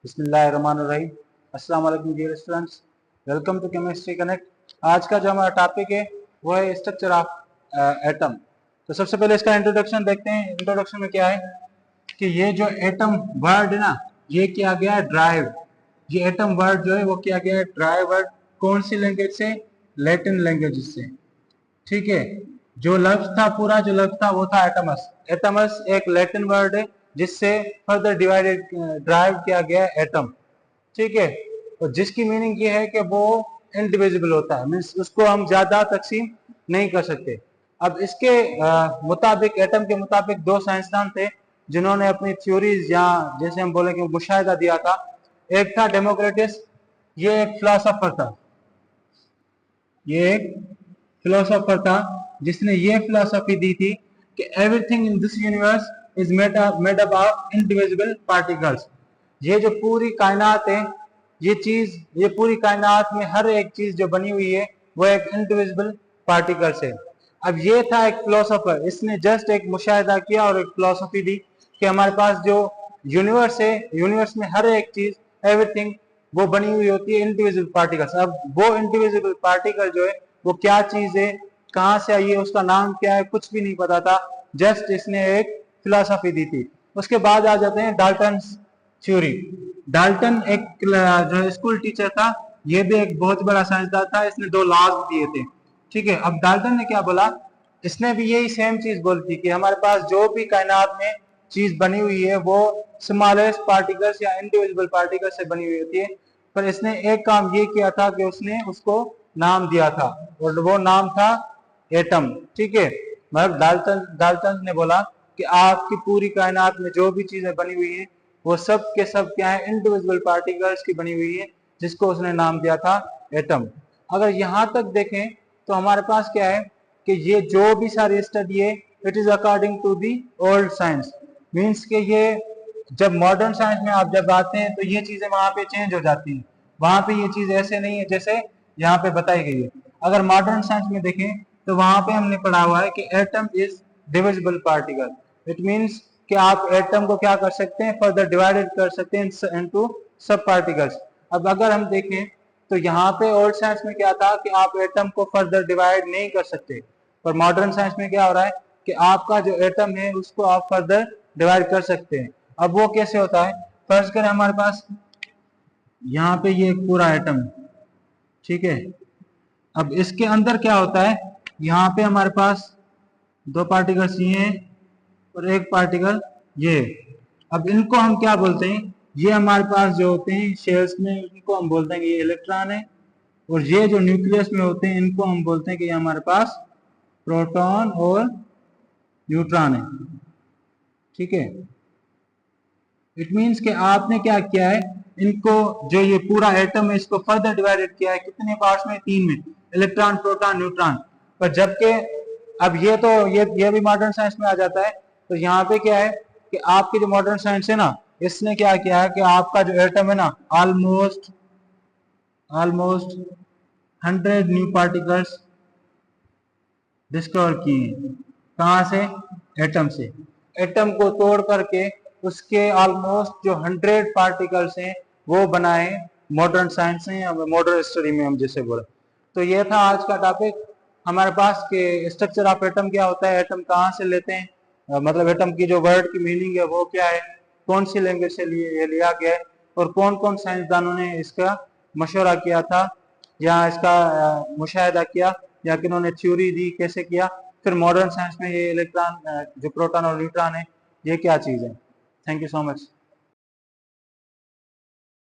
बिस्मिल्लाहिर्रहमानिर्रहीम। अस्सलाम वालेकुम dear students, welcome to chemistry connect. आज का जो हमारा टॉपिक है वो है स्ट्रक्चर ऑफ एटम। तो सबसे पहले इसका इंट्रोडक्शन देखते हैं। इंट्रोडक्शन में क्या है कि ये जो एटम वर्ड है ना, ये किया गया है ड्राइव। ये एटम वर्ड जो है वो किया गया है ड्राइव वर्ड। कौन सी लैंग्वेज से? लैटिन लैंग्वेज से। ठीक है। जो लफ्ज था, पूरा जो लफ्ज था वो था एटमस। एटमस एक लैटिन वर्ड है जिससे फर्दर डिवाइडेड ड्राइव किया गया एटम। ठीक है। तो जिसकी मीनिंग ये है कि वो इनडिविजिबल होता है, मीन्स उसको हम ज्यादा तकसीम नहीं कर सकते। अब इसके मुताबिक, एटम के मुताबिक दो साइंसदान थे जिन्होंने अपनी थ्योरीज या जैसे हम बोले कि मुशाहिदा दिया था। एक था डेमोक्रिटस, ये एक फिलोसोफर था। ये एक फिलोसोफर था जिसने ये फिलोसफी दी थी कि everything in this universe is made up of indivisible particles. ये जो पूरी कायनात है, ये पूरी कायनात में हर एक चीज जो बनी हुई है वो एक इनडिविजिबल पार्टिकल से। अब ये था एक फिलोसोफर, इसने जस्ट एक मुशाहिदा किया और एक फिलोसफी दी कि हमारे पास जो यूनिवर्स है, यूनिवर्स में हर एक चीज, एवरीथिंग, वो बनी हुई होती है इनडिविजिबल पार्टिकल्स। अब वो इनडिविजिबल पार्टिकल जो है वो क्या चीज है, कहाँ से आई है, उसका नाम क्या है, कुछ भी नहीं पता था। जस्ट इसने एक फिलोसफी दी थी। उसके बाद आ जाते हैं डाल्टन थ्योरी। डाल्टन एक जो स्कूल टीचर था, ये भी एक बहुत बड़ा साइंसदान था। इसने दो लॉज दिए थे। ठीक है। अब डाल्टन ने क्या बोला, इसने भी यही सेम चीज बोली थी कि हमारे पास जो भी कायनात में चीज बनी हुई है वो स्मॉलेस्ट पार्टिकल्स या इंडिविजुअल पार्टिकल्स से बनी हुई होती है। पर इसने एक काम ये किया था कि उसने उसको नाम दिया था, और वो नाम था एटम। ठीक है। मतलब डाल्टन ने बोला कि आपकी पूरी कायनात में जो भी चीजें बनी हुई है वो सब के सब क्या है, इंडिविजुअल पार्टिकल्स की बनी हुई है, जिसको उसने नाम दिया था एटम। अगर यहां तक देखें तो हमारे पास क्या है कि ये जो भी सारी स्टडी है, it is according to the old science. Means के ये जब मॉडर्न साइंस में आप जब आते हैं तो ये चीजें वहां पे चेंज हो जाती हैं। वहां पे ये चीज ऐसे नहीं है जैसे यहाँ पे बताई गई है। अगर मॉडर्न साइंस में देखें तो वहां पे हमने पढ़ा हुआ है कि atom is divisible particle. It means कि आप एटम को क्या कर सकते हैं, फर्दर डिवाइडेड कर सकते हैं इनटू सब पार्टिकल्स। अब अगर हम देखें तो यहाँ पे ओल्ड साइंस में क्या था कि आप एटम को फर्दर डिवाइड नहीं कर सकते। पर मॉडर्न साइंस में क्या हो रहा है कि आपका जो एटम है उसको आप फर्दर डिवाइड कर सकते हैं। अब वो कैसे होता है? फर्स्ट करें, हमारे पास यहाँ पे ये पूरा एटम है। ठीक है। अब इसके अंदर क्या होता है, यहाँ पे हमारे पास दो पार्टिकल्स ये हैं और एक पार्टिकल ये। अब इनको हम क्या बोलते हैं, ये हमारे पास जो होते हैं शेल्स में, इनको हम बोलते हैं कि ये इलेक्ट्रॉन है। और ये जो न्यूक्लियस में होते हैं इनको हम बोलते हैं कि ये हमारे पास प्रोटॉन और न्यूट्रॉन है। ठीक है। इट मीन्स कि आपने क्या किया है, इनको जो ये पूरा एटम है इसको फर्दर डिवाइडेड किया है कितने पार्ट्स में? तीन में, इलेक्ट्रॉन, प्रोटॉन, न्यूट्रॉन। पर जबकि अब ये तो ये भी मॉडर्न साइंस में आ जाता है। तो यहाँ पे क्या है कि आपकी जो मॉडर्न साइंस है ना, इसने क्या किया है कि आपका जो एटम है ना, almost almost 100 new particles discover किए हैं। कहाँ से? एटम से। एटम को तोड़ करके उसके ऑलमोस्ट जो 100 पार्टिकल्स हैं वो बनाए मॉडर्न साइंस में, मॉडर्न स्टडी में हम जैसे बोले। तो ये था आज का टॉपिक हमारे पास कि स्ट्रक्चर ऑफ एटम क्या होता है, एटम कहाँ से लेते हैं, मतलब एटम की जो वर्ड की मीनिंग है वो क्या है, कौन सी लैंग्वेज से ये लिया गया है, और कौन कौन साइंसदानों ने इसका मशवरा किया था या इसका मुशाहिदा किया, या किन्होंने थ्योरी दी, कैसे किया। फिर मॉडर्न साइंस में ये इलेक्ट्रॉन, जो प्रोटॉन और न्यूट्रॉन है, ये क्या चीज़ है। Thank you so much.